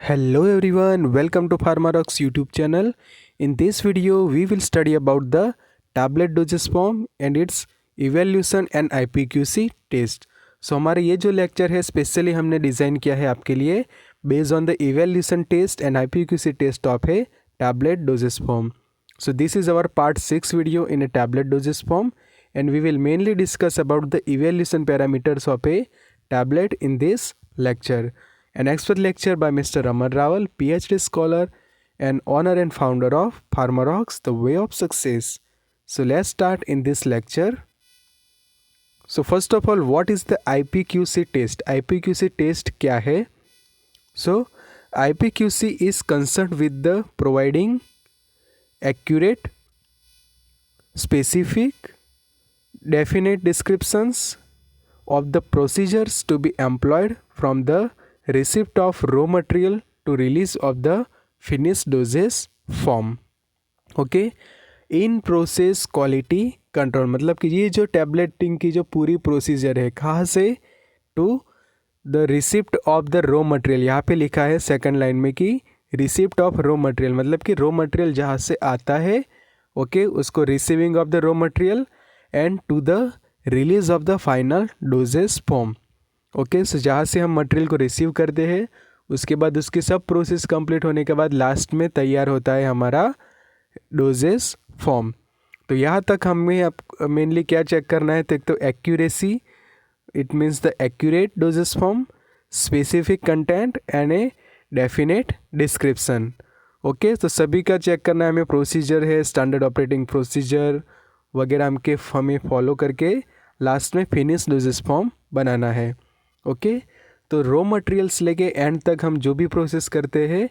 Hello everyone, welcome to PharmaRock's YouTube channel. In this video, we will study about the tablet dosage form and its evaluation and IPQC test. So हमारा ये जो lecture है specially हमने design किया है आपके लिए based on the evaluation test and IPQC test of a tablet dosage form. So this is our part 6 video in a tablet dosage form and we will mainly discuss about the evaluation parameters of a tablet in this lecture. An expert lecture by Mr. Raman Rawal, PhD scholar and owner and founder of PharmaRock's The Way of Success. So let's start in this lecture. So first of all, what is the IPQC test? IPQC test क्या है? So IPQC is concerned with the providing accurate, specific, definite descriptions of the procedures to be employed from the receipt of raw material to release of the finished dosage form. Okay, in process quality control मतलब कि ये जो tableting की जो पूरी procedure है कहाँ से to the receipt of the raw material. यहाँ पे लिखा है सेकंड लाइन में कि रिसिप्ट ऑफ रॉ मटेरियल मतलब कि रॉ मटेरियल जहाँ से आता है ओके उसको receiving of the raw material and to the release of the final doses form. Okay, so जहाँ से हम मटेरियल को रिसीव करते हैं उसके बाद उसकी सब प्रोसेस कंप्लीट होने के बाद लास्ट में तैयार होता है हमारा डोजेस फॉर्म. तो यहाँ तक हमें अब मेनली क्या चेक करना है, तो एक तो accuracy, it means the accurate doses form, specific content and a definite description. Okay, तो सभी का चेक करना है हमें. प्रोसीजर है, स्टैंडर्ड ऑपरेटिंग प्रोसीजर वगैरह हमें फॉलो करके लास्ट में फिनिश डोजेस फॉर्म बनाना है. ओके, तो रॉ मटेरियल्स लेके एंड तक हम जो भी प्रोसेस करते हैं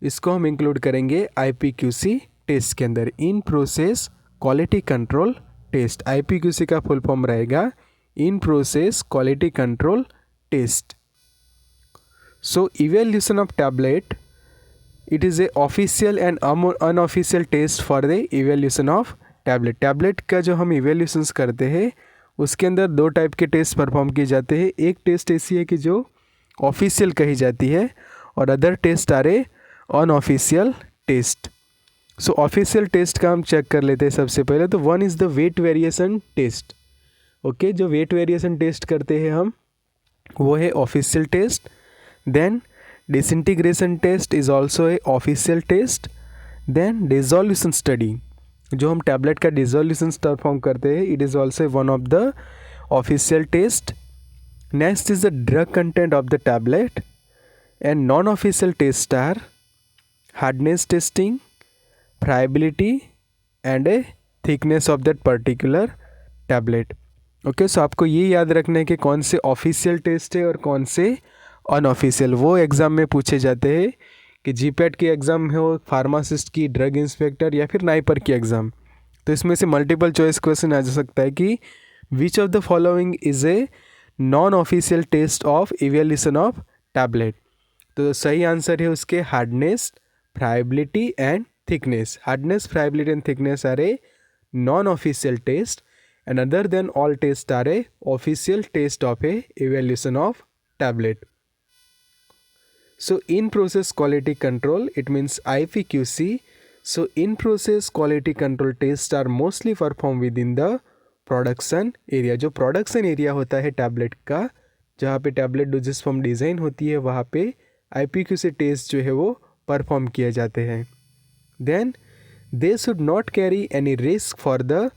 इसको हम इंक्लूड करेंगे IPQC टेस्ट के अंदर. In process quality control test, IPQC का फुल फॉर्म रहेगा in process quality control test. So evaluation of tablet, it is a official and unofficial test for the evaluation of tablet. Tablet का जो हम evaluations करते हैं उसके अंदर दो टाइप के टेस्ट परफॉर्म किए जाते हैं. एक टेस्ट ऐसी है कि जो ऑफिशियल कही जाती है और other test are a unofficial test. So official test का हम चेक कर लेते हैं सबसे पहले. तो one is the weight variation test. Okay, जो वेट वेरिएशन टेस्ट करते हैं हम वो है official test. Then disintegration test is also a official test. Then dissolution study, जो हम टैबलेट का डिसोल्यूशन परफॉर्म करते हैं, it is also one of the official test. Next is the drug content of the tablet and non official test are hardness testing, friability and a thickness of that particular tablet. Okay, so आपको ये याद रखना है कि कौन से official test है और कौन से अनऑफिशियल. वो एग्ज़ाम में पूछे जाते हैं कि GPAT की एग्ज़ाम हो, फार्मासिस्ट की, ड्रग इंस्पेक्टर या फिर नाइपर की एग्ज़ाम. तो इसमें से मल्टीपल चॉइस क्वेश्चन आ जा सकता है कि which of the following is a non official test of evaluation of tablet. तो सही आंसर है उसके hardness, friability and thickness. Hardness, friability and thickness are a non official test and other than all tests are a official test of a evaluation of tablet. So in process quality control, it means IPQC. So in process quality control tests are mostly performed within the production area. जो production area होता है tablet का, जहाँ पे tablet doses form design होती है वहाँ पे IPQC टेस्ट जो है वो परफॉर्म किए जाते हैं. Then they should not carry any risk for the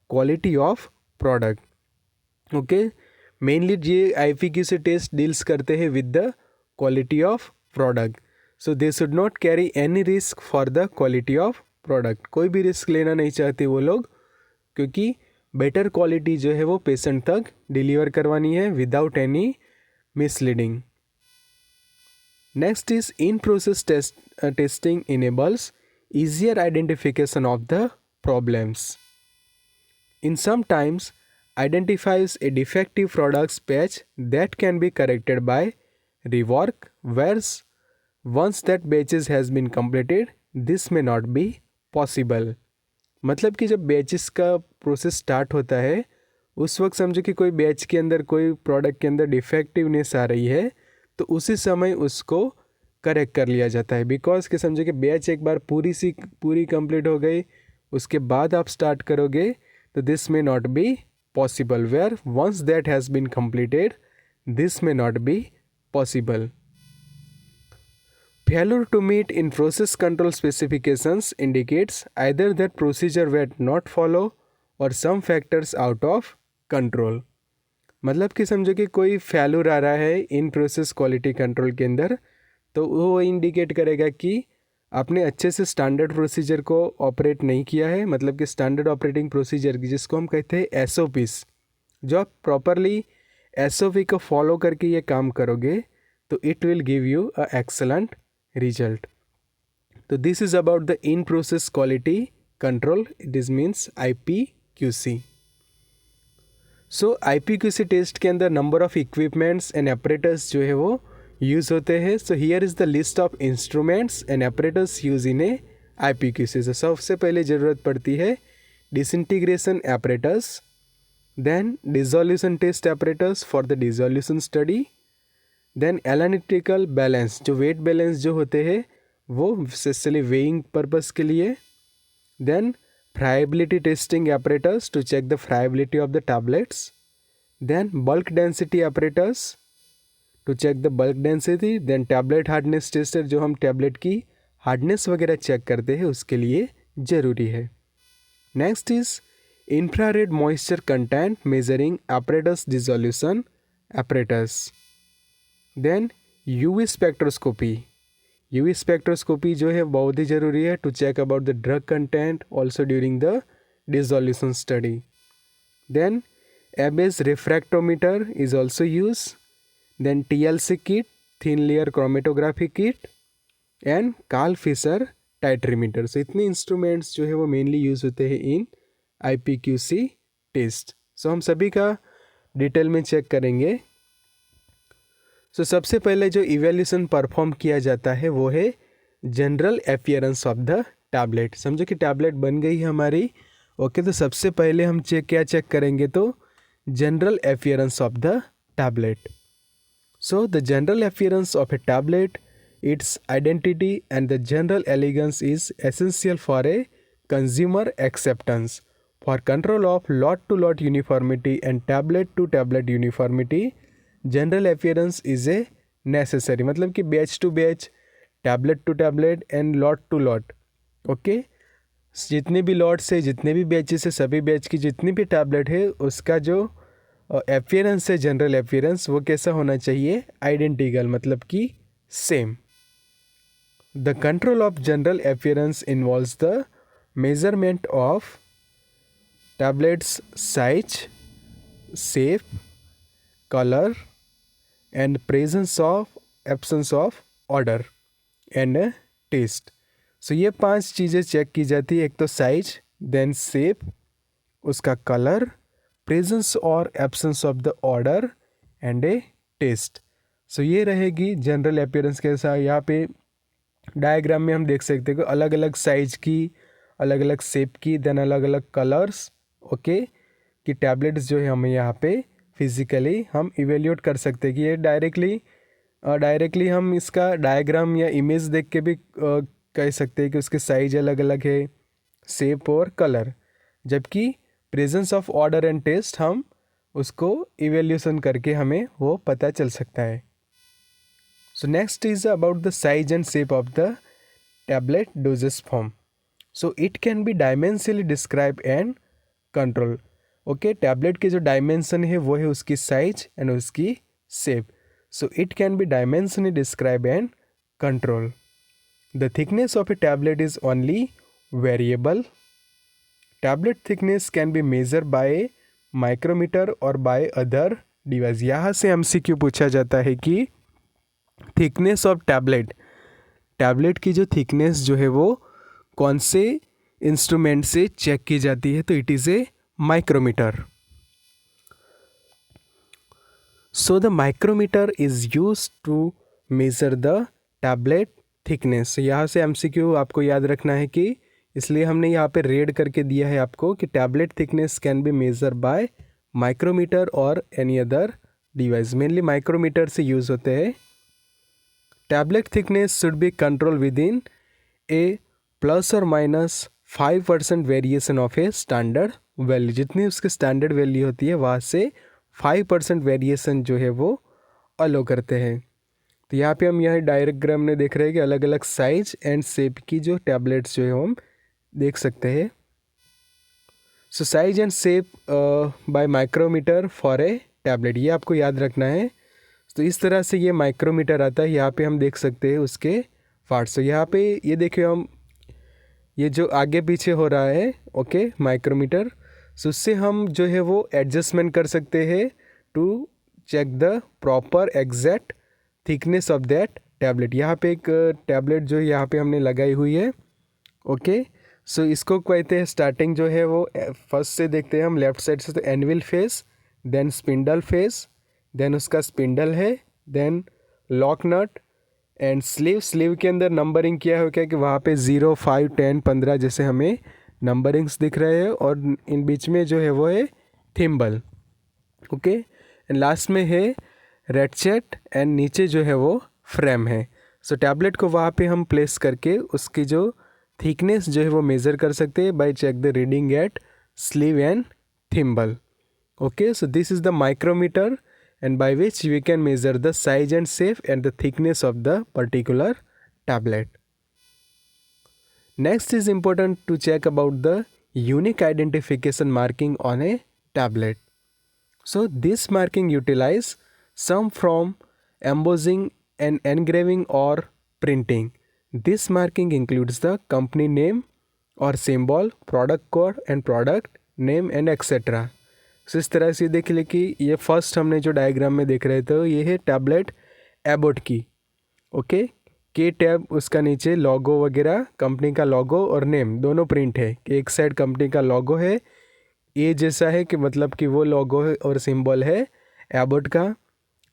quality of product. Okay, mainly ये IPQC टेस्ट डील्स करते हैं with the quality of product. So they should not carry any risk for the quality of product. कोई भी risk लेना नहीं चाहते वो लोग, क्योंकि बेटर क्वालिटी जो है वो पेशेंट तक डिलीवर करवानी है without any misleading. Next is in process testing enables easier identification of the problems. In sometimes identifies a defective product's patch that can be corrected by rework, whereas once that batches has been completed, this may not be possible. मतलब कि जब batches का process start होता है उस वक्त समझो कि कोई बैच के अंदर कोई प्रोडक्ट के अंदर डिफेक्टिवनेस आ रही है तो उसी समय उसको करेक्ट कर लिया जाता है। बिकॉज कि समझो कि बैच एक बार पूरी कंप्लीट हो गई, उसके बाद आप स्टार्ट करोगे तो this may not be possible, where once that has been completed this may not be possible. Failure to meet in process control specifications indicates either that procedure were not follow or some factors out of control. मतलब कि समझो कि कोई failure आ रहा है इन process quality control के अंदर, तो वो इंडिकेट करेगा कि आपने अच्छे से स्टैंडर्ड प्रोसीजर को ऑपरेट नहीं किया है, मतलब कि स्टैंडर्ड ऑपरेटिंग प्रोसीजर जिसको हम कहते हैं एसओपीस, जो आप प्रॉपरली एसओपी को फॉलो करके ये काम करोगे तो it will give you a excellent result. तो this is about the in process quality control, it is means IPQC. So IPQC test के अंदर number of equipments and operators जो है वो यूज़ होते हैं. So here is the list of instruments and operators use in a IPQC. तो सबसे पहले ज़रूरत पड़ती है disintegration operators, then dissolution test apparatus for the dissolution study, then analytical balance, जो weight balance जो होते हैं वो स्पेशली weighing purpose के लिए, then friability testing apparatus to check the friability of the tablets, then bulk density apparatus to check the bulk density, then tablet hardness tester जो हम tablet की hardness वगैरह check करते हैं उसके लिए ज़रूरी है. Next is infrared moisture content measuring apparatus dissolution apparatus, then UV spectroscopy. UV spectroscopy जो है बहुत ही ज़रूरी है to check about the drug content also during the dissolution study. Then Abbe's refractometer is also used, then TLC kit, thin layer chromatography kit, and Carl Fisher titrimeter. So इतने instruments जो है वो मेनली यूज़ होते हैं इन IPQC test. सो हम सभी का detail में चेक करेंगे. सो सबसे पहले जो इवैल्यूएशन परफॉर्म किया जाता है वो है general appearance of the tablet. समझो कि टैबलेट बन गई है हमारी, ओके. तो सबसे पहले हम क्या चेक करेंगे तो general appearance of the tablet. So the general appearance of a tablet, its identity and the general elegance is essential for a consumer acceptance. For control of lot-to-lot uniformity and tablet-to-tablet uniformity, general appearance is a necessary. मतलब कि batch to batch, tablet to tablet and lot to lot. Okay, जितने भी lots है, जितने भी batches है, सभी batch की जितनी भी टैबलेट है उसका जो अपीयरेंस है, जनरल अपीयरेंस, वो कैसा होना चाहिए? आइडेंटिकल, मतलब कि same. The control of general appearance involves the measurement of tablets' size, shape, color, and absence of odor and taste. So ये 5 चीज़ें चेक की जाती है. एक तो साइज, देन शेप, उसका कलर, प्रेजेंस और absence of the odour and a taste. So ये रहेगी जनरल अपीयरेंस के साथ. यहाँ पे डायग्राम में हम देख सकते हैं कि अलग अलग साइज की, अलग अलग शेप की, देन अलग अलग कलर्स, ओके, कि टैबलेट्स जो है हमें यहाँ पे फिजिकली हम इवेल्यूएट कर सकते हैं कि ये डायरेक्टली हम इसका डायग्राम या इमेज देख के भी कह सकते हैं कि उसके साइज अलग अलग है, शेप और कलर. जबकि presence of order and test हम उसको इवेल्यूशन करके हमें वो पता चल सकता है. So next is about the size and shape of the tablet dosage form. So it can be dimensionally described and controlled. Okay, tablet के जो dimension है वो है उसकी size and उसकी shape. So it can be dimensionally described and controlled. The thickness of a tablet is only variable. Tablet thickness can be measured by a micrometer or by other device. यहाँ से MCQ पूछा जाता है कि thickness of tablet की जो thickness जो है वो कौन से इंस्ट्रूमेंट से चेक की जाती है? तो it is a micrometer. So the micrometer is used to measure the tablet thickness. यहाँ से MCQ आपको याद रखना है कि इसलिए हमने यहाँ पे रेड करके दिया है आपको कि tablet thickness can be measure by micrometer और any other device. Mainly micrometer से यूज़ होते हैं tablet thickness should be controlled within a plus or minus 5% variation of a standard value. जितनी उसकी स्टैंडर्ड वैल्यू होती है वहाँ से 5% वेरिएशन जो है वो अलो करते हैं। तो यहाँ पे हम यह डायग्राम में देख रहे हैं कि अलग अलग साइज एंड शेप की जो टैबलेट्स जो है हम देख सकते हैं। So size and shape by micrometer for a tablet, ये आपको याद रखना है। तो इस तरह से ये माइक्रोमीटर आता है, यहाँ पे हम देख सकते हैं उसके पार्ट्स। तो यहाँ पे ये देखिए हम ये जो आगे पीछे हो रहा है ओके माइक्रोमीटर, सो उससे हम जो है वो एडजस्टमेंट कर सकते हैं to check the proper exact thickness of that tablet. यहाँ पे एक टैबलेट जो यहाँ पे हमने लगाई हुई है ओके। सो इसको कहते हैं स्टार्टिंग जो है वो फर्स्ट से देखते हैं हम लेफ्ट साइड से, तो anvil face, then spindle face, then उसका स्पिंडल है, then lock nut and sleeve. Sleeve के अंदर नंबरिंग किया हो क्या कि वहाँ पे 0, 5, 10, 15 जैसे हमें नंबरिंग्स दिख रहे हैं, और इन बीच में जो है वो है थिम्बल ओके। एंड लास्ट में है रेटचेट एंड नीचे जो है वो फ्रेम है। सो टैबलेट को वहाँ पे हम प्लेस करके उसकी जो थिकनेस जो है वो मेज़र कर सकते हैं by check the reading at sleeve and thimble okay. So this is the micrometer and by which we can measure the size and shape and the thickness of the particular tablet. Next is important to check about the unique identification marking on a tablet. So this marking utilize some from embossing and engraving or printing. This marking includes the company name or symbol, product code and product name and etc. सो इस तरह से देख ले कि ये first हमने जो diagram में देख रहे थे ये है टैबलेट एबोट की ओके। के टैब उसका नीचे लोगो वगैरह कंपनी का लोगो और नेम दोनों प्रिंट है कि एक साइड कंपनी का लोगो है ए जैसा है कि मतलब कि वो लोगो है और सिंबल है एबोट का।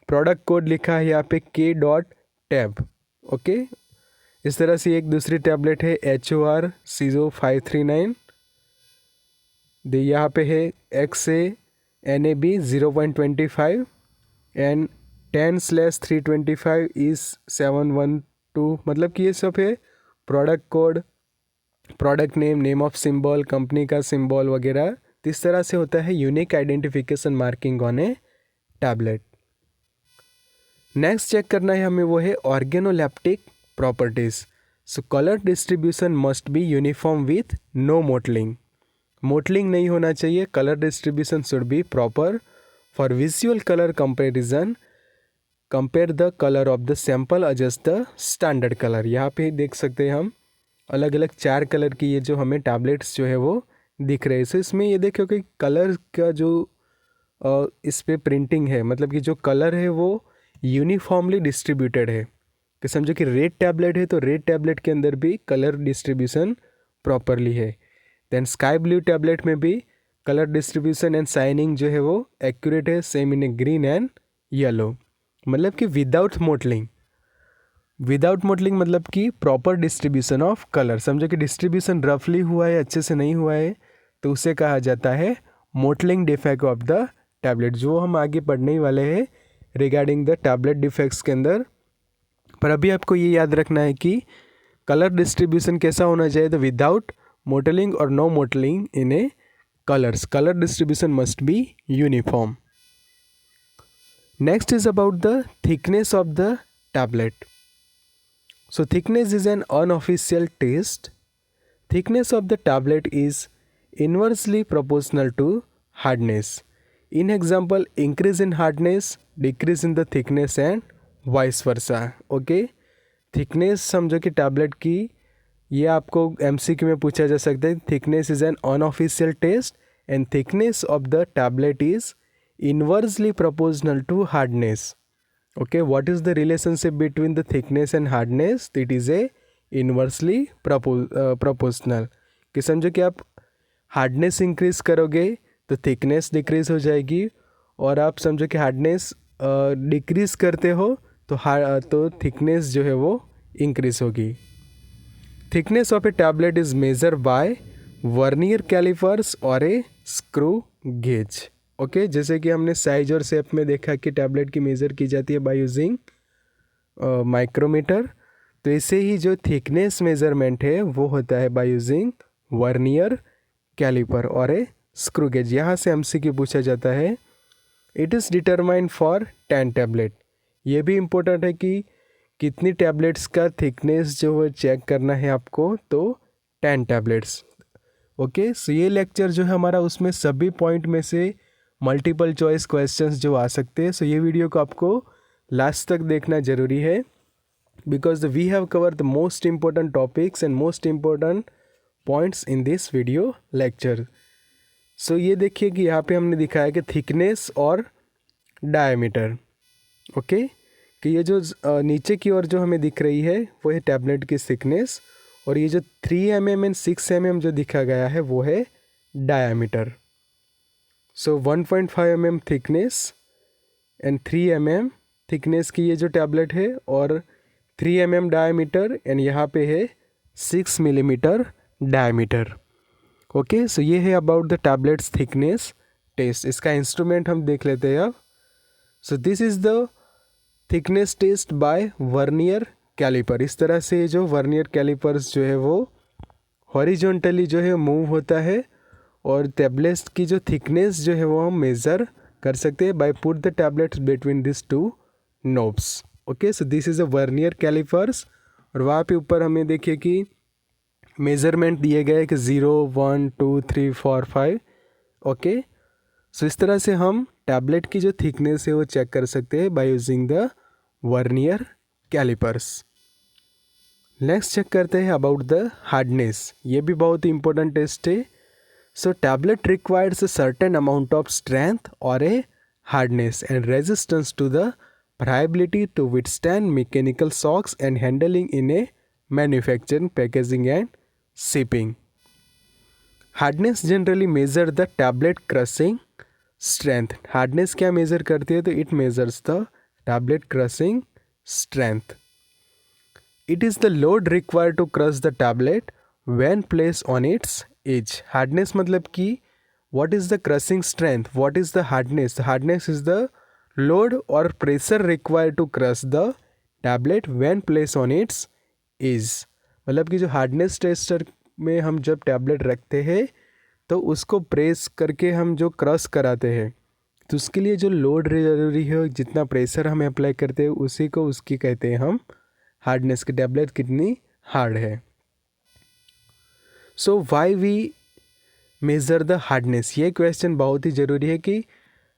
प्रोडक्ट कोड लिखा है यहाँ पे K.टैब ओके। इस तरह से एक दूसरी टैबलेट है HOR CISO-539, यहाँ पे है XA-NAB 0.25 एंड 10/325 इज़ 712, मतलब कि ये सब है product code, product name, name of symbol, company का सिंबल वगैरह। इस तरह से होता है unique identification marking on a tablet. Next check करना है हमें वो है organoleptic properties. So colour distribution must be uniform with no mottling, mottling नहीं होना चाहिए। Colour distribution should be proper for visual colour comparison, compare the colour of the sample adjust the standard colour. यहाँ पे देख सकते हैं हम अलग अलग 4 कलर की ये जो हमें टैबलेट्स जो है वो दिख रहे हैं। सो इसमें ये देखो कि कलर का जो इस पे प्रिंटिंग है, मतलब कि जो कलर है वो यूनिफॉर्मली डिस्ट्रीब्यूटेड है। कि समझो कि रेड टैबलेट है तो रेड टैबलेट के अंदर भी कलर डिस्ट्रीब्यूशन प्रॉपरली है। देन स्काई ब्लू टैबलेट में भी कलर डिस्ट्रीब्यूशन एंड साइनिंग जो है वो एक्यूरेट है, same in A green and yellow, मतलब कि विदाउट मोटलिंग। विदाउट मोटलिंग मतलब कि प्रॉपर डिस्ट्रीब्यूशन ऑफ कलर। समझो कि डिस्ट्रीब्यूशन रफली हुआ है, अच्छे से नहीं हुआ है, तो उसे कहा जाता है mottling defect of the tablet, जो हम आगे पढ़ने ही वाले हैं रिगार्डिंग द टैबलेट डिफेक्ट्स के अंदर। पर अभी आपको ये याद रखना है कि कलर डिस्ट्रीब्यूशन कैसा होना चाहिए, तो without mottling or no mottling in a colors. Color distribution must be uniform. Next is about the thickness of the tablet. So thickness is an unofficial test. Thickness of the tablet is inversely proportional to hardness. In example, increase in hardness, decrease in the thickness and vice versa. Okay? Thickness समझो कि tablet की ये आपको MCQ में पूछा जा सकता है। Thickness is an unofficial test and thickness of the tablet is inversely proportional to hardness okay. What is the relationship between the thickness and hardness, it is a inversely proportional. कि समझो कि आप hardness increase करोगे तो thickness decrease हो जाएगी, और आप समझो कि हार्डनेस डिक्रीज करते हो तो थिकनेस जो है वो इंक्रीज होगी। Thickness of a tablet is measure by vernier callipers और ए स्क्रू गेज ओके। जैसे कि हमने साइज और शेप में देखा कि टैबलेट की मेज़र की जाती है बाय यूजिंग माइक्रोमीटर। तो ऐसे ही जो थिकनेस मेजरमेंट है वो होता है बाय यूजिंग वर्नियर कैलिपर और ए स्क्रू गेज। यहाँ से एमसीक्यू पूछा जाता है, it is determined for 10 tablet. ये भी इम्पोर्टेंट है कि कितनी टैबलेट्स का थिकनेस जो है चेक करना है आपको, तो 10 टैबलेट्स। ओके, सो ये लेक्चर जो है हमारा, उसमें सभी पॉइंट में से मल्टीपल चॉइस क्वेश्चंस जो आ सकते हैं। सो ये वीडियो को आपको लास्ट तक देखना ज़रूरी है, because we have cover the most important topics and most important points in this video lecture. So ये देखिए कि यहाँ पे हमने दिखाया कि थिकनेस और डायमीटर। ओके, कि ये जो नीचे की ओर जो हमें दिख रही है वो है टैबलेट की थिकनेस, और ये जो 3 mm एंड 6 mm जो दिखा गया है वो है diameter. So 1.5 mm thickness and 3 mm thickness की ये जो टैबलेट है, और 3 mm डायमीटर, एंड यहाँ पे है 6 mm डायमीटर। ओके, सो ये है about the tablets thickness test. इसका इंस्ट्रूमेंट हम देख लेते हैं अब। So this is the thickness test by vernier calliper. इस तरह से जो वर्नियर कैलिपर्स जो है वो हॉरिजॉन्टली जो है मूव होता है, और टैबलेट्स की जो थिकनेस जो है वो हम मेज़र कर सकते हैं by put the tablets between this two knobs. Okay, so this is a vernier callipers, और वहाँ पे ऊपर हमें देखिए कि मेज़रमेंट दिए गए कि 0, 1, 2, 3, 4, 5। ओके, सो इस तरह से हम टैबलेट की जो थिकनेस है वो चेक कर सकते हैं by using the vernier callipers. Next check करते हैं अबाउट द हार्डनेस। ये भी बहुत ही इंपॉर्टेंट टेस्ट है। So tablet requires a certain amount of strength और a hardness and resistance to the friability to withstand mechanical shocks and handling in a manufacturing, packaging and shipping. Hardness generally measure the tablet crushing strength. Hardness क्या measure करती है, तो it measures the tablet crushing strength. It is the load required to crush the tablet when placed on its edge. Hardness मतलब कि what is the crushing strength, what is the hardness? The hardness is the load or pressure required to crush the tablet when placed on its edge. मतलब कि जो hardness tester में हम जब tablet रखते हैं तो उसको प्रेस करके हम जो क्रश कराते हैं, तो उसके लिए जो लोड ज़रूरी है, जितना प्रेशर हम अप्लाई करते हैं उसी को उसकी कहते हैं हम हार्डनेस की टैबलेट कितनी हार्ड है। So why we measure the hardness, ये क्वेश्चन बहुत ही ज़रूरी है कि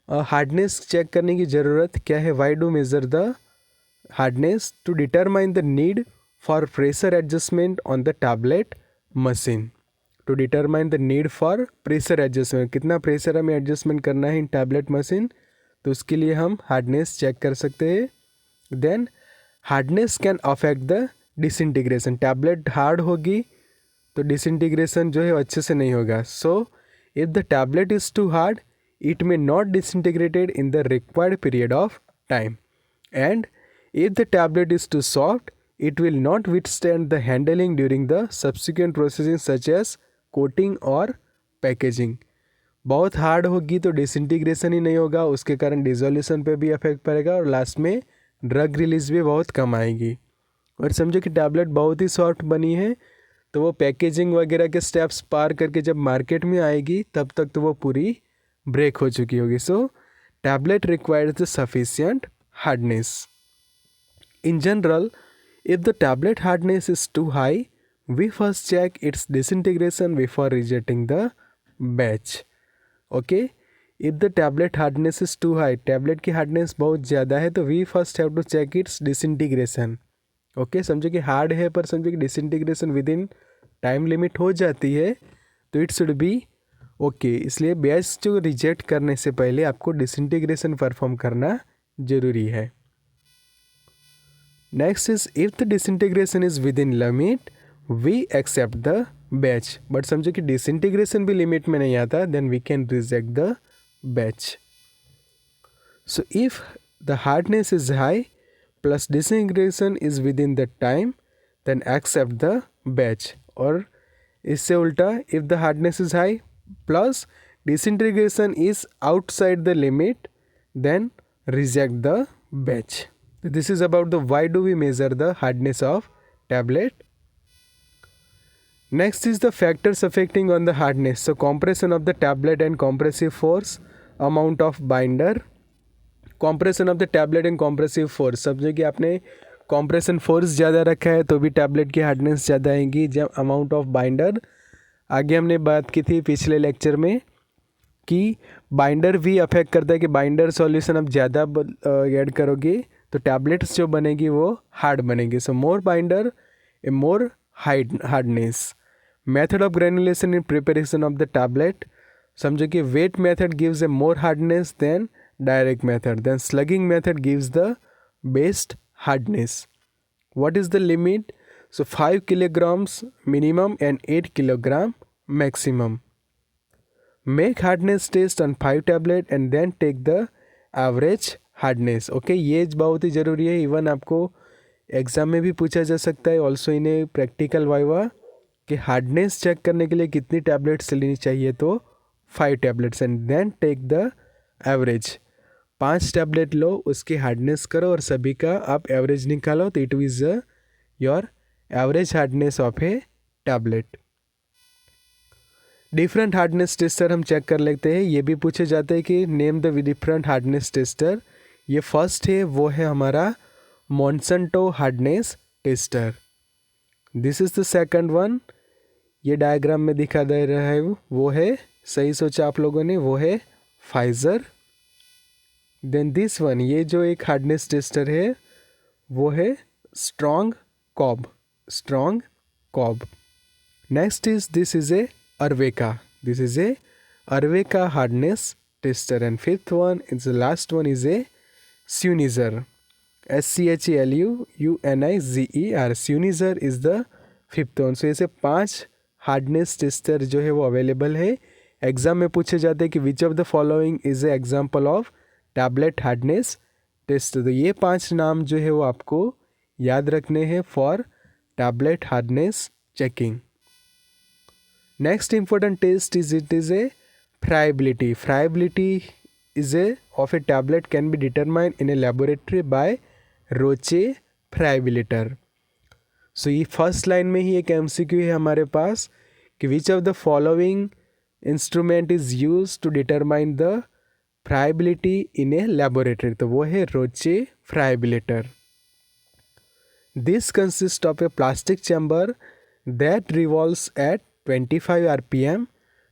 हार्डनेस चेक करने की ज़रूरत क्या है। Why do measure the hardness? To determine the need for pressure adjustment on the tablet machine. To determine the need for pressure adjustment, कितना प्रेशर हमें एडजस्टमेंट करना है इन टैबलेट मशीन, तो उसके लिए हम हार्डनेस चेक कर सकते हैं। Then hardness can affect the disintegration. Tablet hard होगी तो डिसइंटीग्रेशन जो है अच्छे से नहीं होगा। So if the tablet is too hard it may not disintegrated in the required period of time, and if the tablet is too soft it will not withstand the handling during the subsequent processing such as coating और packaging. बहुत hard होगी तो disintegration ही नहीं होगा, उसके कारण dissolution पे भी इफेक्ट पड़ेगा, और लास्ट में ड्रग रिलीज भी बहुत कम आएगी। और समझो कि टैबलेट बहुत ही सॉफ्ट बनी है तो वो पैकेजिंग वगैरह के स्टेप्स पार करके जब मार्केट में आएगी तब तक तो वो पूरी ब्रेक हो चुकी होगी। So tablet requires the sufficient hardness. In general if the tablet hardness is too high we first check it's disintegration before rejecting the batch. Okay, if the tablet hardness is too high, tablet की hardness बहुत ज़्यादा है तो वी फर्स्ट हैव टू चेक इट्स डिसइंटीग्रेशन। ओके, समझो कि हार्ड है पर समझो कि disintegration within time limit हो जाती है तो इट शुड बी ओके। इसलिए बैच जो रिजेक्ट करने से पहले आपको डिसइंटीग्रेशन परफॉर्म करना ज़रूरी है। Next is if the disintegration is within limit we accept the batch. But समझो कि डिसइंटीग्रेशन भी लिमिट में नहीं आता, then we can reject the batch. So if the hardness is high plus disintegration is within the time then accept the batch, और इससे उल्टा if the hardness is high plus disintegration is outside the limit then reject the batch. This is about the why do we measure the hardness of tablet. Next is the factors affecting on the hardness. So compression of the tablet and compressive force, amount of binder. compression of the tablet and compressive force. समझो कि आपने compression force ज़्यादा रखा है तो भी tablet की hardness ज़्यादा आएगी. जब amount of binder, आगे हमने बात की थी पिछले लेक्चर में कि बाइंडर भी अफेक्ट करता है कि बाइंडर सॉल्यूशन आप ज़्यादा ऐड करोगे तो टैबलेट्स जो बनेगी वो हार्ड बनेगी. So more binder a more hardness. Method of granulation in preparation of the tablet. समझो कि wet method gives a more hardness than direct method. Then slugging method gives the best hardness. What is the limit? So 5 kilograms minimum and 8 kilogram maximum. Make hardness test on 5 tablet and then take the average hardness. Okay, ये बहुत ही ज़रूरी है. Even आपको exam में भी पूछा जा सकता है also in a practical viva कि हार्डनेस चेक करने के लिए कितनी टैबलेट्स लेनी चाहिए. तो 5 tablets and then take the average. 5 tablet लो, उसकी हार्डनेस करो और सभी का आप एवरेज निकालो तो it is your average hardness of a tablet. Different hardness tester हम चेक कर लेते हैं. ये भी पूछे जाते हैं कि name the different hardness tester. ये फर्स्ट है वो है हमारा Monsanto hardness tester. This is the second one. ये डायग्राम में दिखा दे रहा है वो है, सही सोचा आप लोगों ने, वो है फाइजर. देन दिस वन, ये जो एक हार्डनेस टेस्टर है वो है Strong Cobb. Next is this is a Arveka. This is a Arveka hardness tester. And fifth one is the last one is a Sunizer. SCHALUUNIZER. Sunizer is the fifth one. So ऐसे 5 hardness tester जो है वो available है. Exam में पूछे जाते हैं कि which of the following is a example of tablet hardness tester. तो ये 5 नाम जो है वो आपको याद रखने हैं for tablet hardness checking. Next important test is it is a friability. Friability is a of a tablet can be determined in a laboratory by Roche friability. So ये फर्स्ट लाइन में ही एक MCQ है हमारे पास कि which of the following instrument is used to determine the friability in a laboratory. तो वो है Roche friability. This consists of a plastic chamber that revolves at 25 rpm,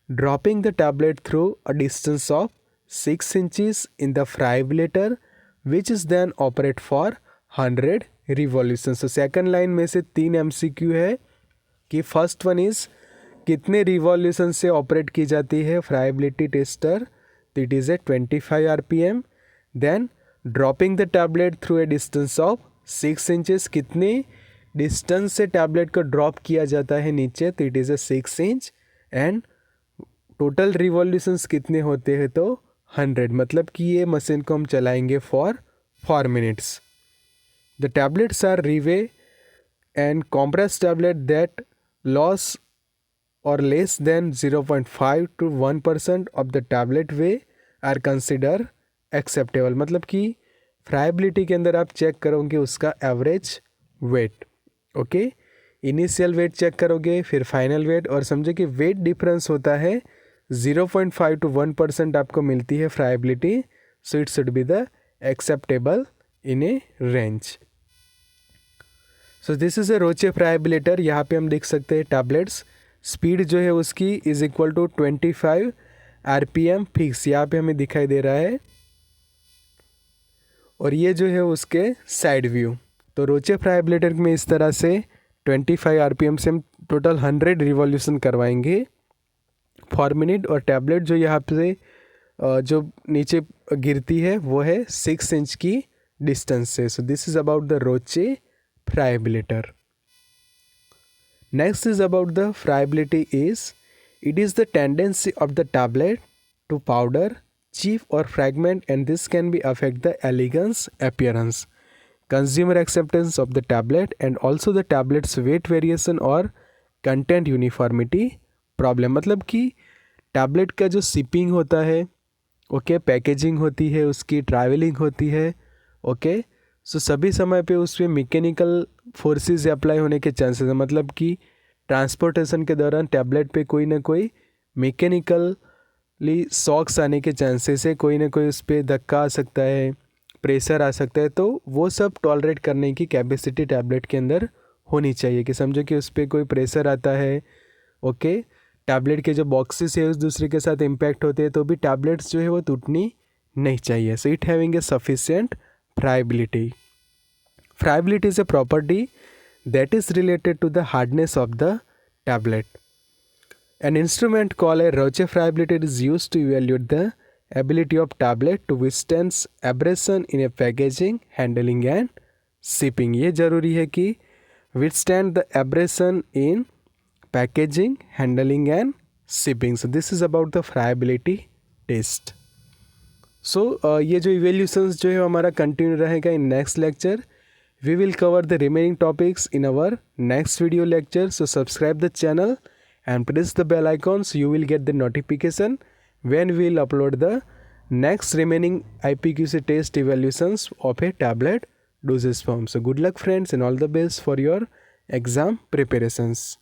dropping the tablet through a distance of 6 inches in the friability, which is then operate for 100 revolutions. So second line में से 3 MCQ है कि first one is कितने revolution से operate की जाती है friability tester. तो it is a 25 rpm. Then dropping the tablet through a distance of 6 inches. कितने डिस्टेंस से टैबलेट को ड्रॉप किया जाता है नीचे, तो it is a 6 inch. And total revolutions कितने होते हैं तो 100. मतलब कि ये मशीन को हम चलाएंगे for 4 minutes. The tablets are reweighed and compress tablet that loss or less than 0.5 to 1% of the tablet weight are consider acceptable. मतलब कि फ्राइबिलिटी के अंदर आप चेक करोगे उसका average weight. Okay, initial weight check करोगे, फिर फाइनल वेट. और समझो कि वेट डिफरेंस होता है 0.5 to 1% आपको मिलती है friability. So it should be the acceptable in a range. So this is a Roche friabilator. यहाँ पे हम देख सकते हैं टैबलेट्स स्पीड जो है उसकी is equal to 25 rpm fix यहाँ पे हमें दिखाई दे रहा है. और ये जो है उसके साइड व्यू. तो रोचे फ्राइबिलेटर में इस तरह से 25 rpm से हम टोटल 100 रिवॉल्यूशन करवाएंगे फॉर मिनट. और टैबलेट जो यहाँ पे जो नीचे गिरती है वो है 6 इंच की डिस्टेंस से. So this is about the Roche friabilator. Next is about the friability is it is the tendency of the tablet to powder, chip or fragment, and this can be affect the elegance, appearance, consumer acceptance of the tablet, and also the tablet's weight variation or content uniformity problem. मतलब कि tablet का जो shipping होता है, okay, packaging होती है, उसकी travelling होती है, ओके, सो सभी समय पे उस पर मैकेनिकल फोर्सेस अप्लाई होने के चांसेस है, मतलब कि ट्रांसपोर्टेशन के दौरान टैबलेट पे कोई ना कोई मैकेनिकली शॉक्स आने के चांसेस है, कोई ना कोई उस पर धक्का आ सकता है, प्रेशर आ सकता है, तो वो सब टॉलरेट करने की कैपेसिटी टैबलेट के अंदर होनी चाहिए। कि समझो कि उस पर कोई प्रेशर आता है, ओके, टैबलेट के जो बॉक्सेस है उस दूसरे के साथ इम्पैक्ट होते हैं, तो भी टैबलेट्स जो है वो टूटनी नहीं चाहिए। So it having a sufficient friability. Friability is a property that is related to the hardness of the tablet. An instrument called a Roche friability is used to evaluate the ability of tablet to withstand abrasion in a packaging, handling and shipping. ये जरूरी है कि withstand the abrasion in packaging, handling and shipping. So this is about the friability test. So ये जो evaluations जो है हमारा continue रहेगा in next lecture. We will cover the remaining topics in our next video lecture. So subscribe the channel and press the bell icon so you will get the notification when we will upload the next remaining IPQC test evaluations of a tablet dosage form. So good luck friends and all the best for your exam preparations.